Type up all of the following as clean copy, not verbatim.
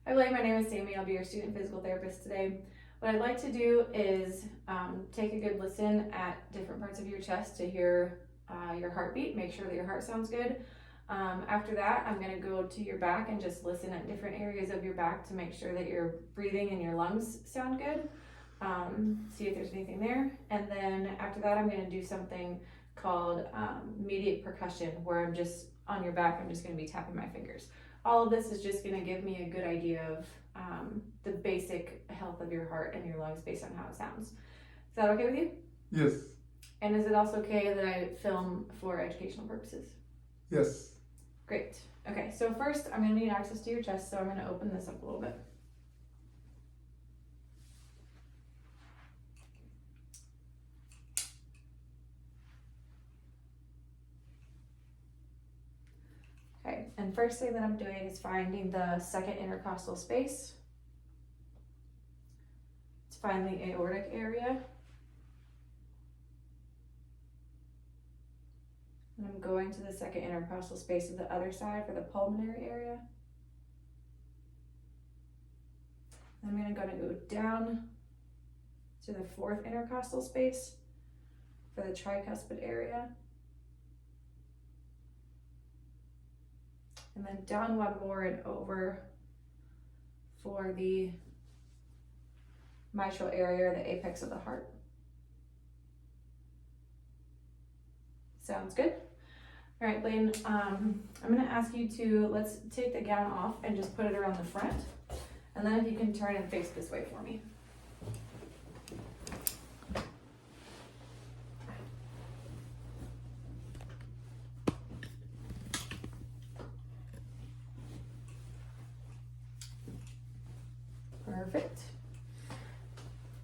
Hi, Blaine. My name is Sammy. I'll be your student physical therapist today. What I'd like to do is take a good listen at different parts of your chest to hear your heartbeat, make sure that your heart sounds good. After that, I'm going to go to your back and just listen at different areas of your back to make sure that your breathing and your lungs sound good. See if there's anything there. And then after that, I'm going to do something called mediate percussion, where I'm just on your back, I'm just going to be tapping my fingers. All of this is just going to give me a good idea of the basic health of your heart and your lungs based on how it sounds. Is that okay with you? Yes. And is it also okay that I film for educational purposes? Yes. Great. Okay, so first I'm going to need access to your chest, so I'm going to open this up a little bit. Okay, and first thing that I'm doing is finding the second intercostal space. Let's find the aortic area. And I'm going to the second intercostal space of the other side for the pulmonary area. I'm going to go down to the fourth intercostal space for the tricuspid area. And then down one more and over for the mitral area, or the apex of the heart. Sounds good? All right, Blaine, I'm gonna ask you to, let's take the gown off and just put it around the front. And then if you can turn and face this way for me. Perfect.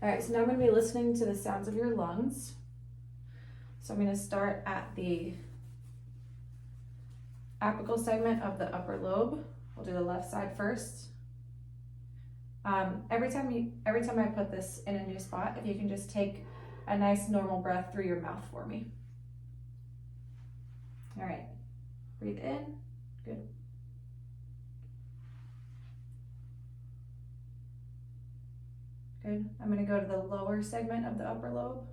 All right, so now I'm going to be listening to the sounds of your lungs. So I'm going to start at the apical segment of the upper lobe. We'll do the left side first. Every time I put this in a new spot, if you can just take a nice normal breath through your mouth for me. All right, breathe in, good. Good. I'm going to go to the lower segment of the upper lobe.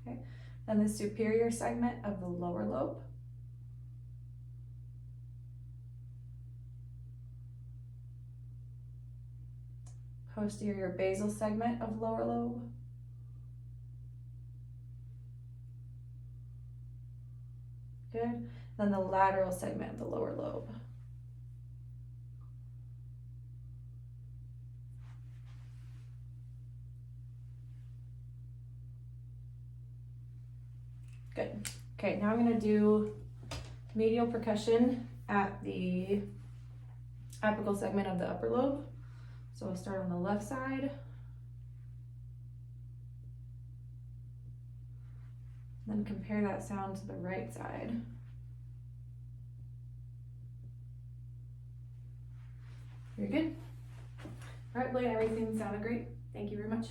Okay. Then the superior segment of the lower lobe. Posterior basal segment of lower lobe. Good. Then the lateral segment of the lower lobe. Good. Okay, now I'm going to do medial percussion at the apical segment of the upper lobe. So I'll start on the left side. Then compare that sound to the right side. Very good. All right, Blaine, everything sounded great. Thank you very much.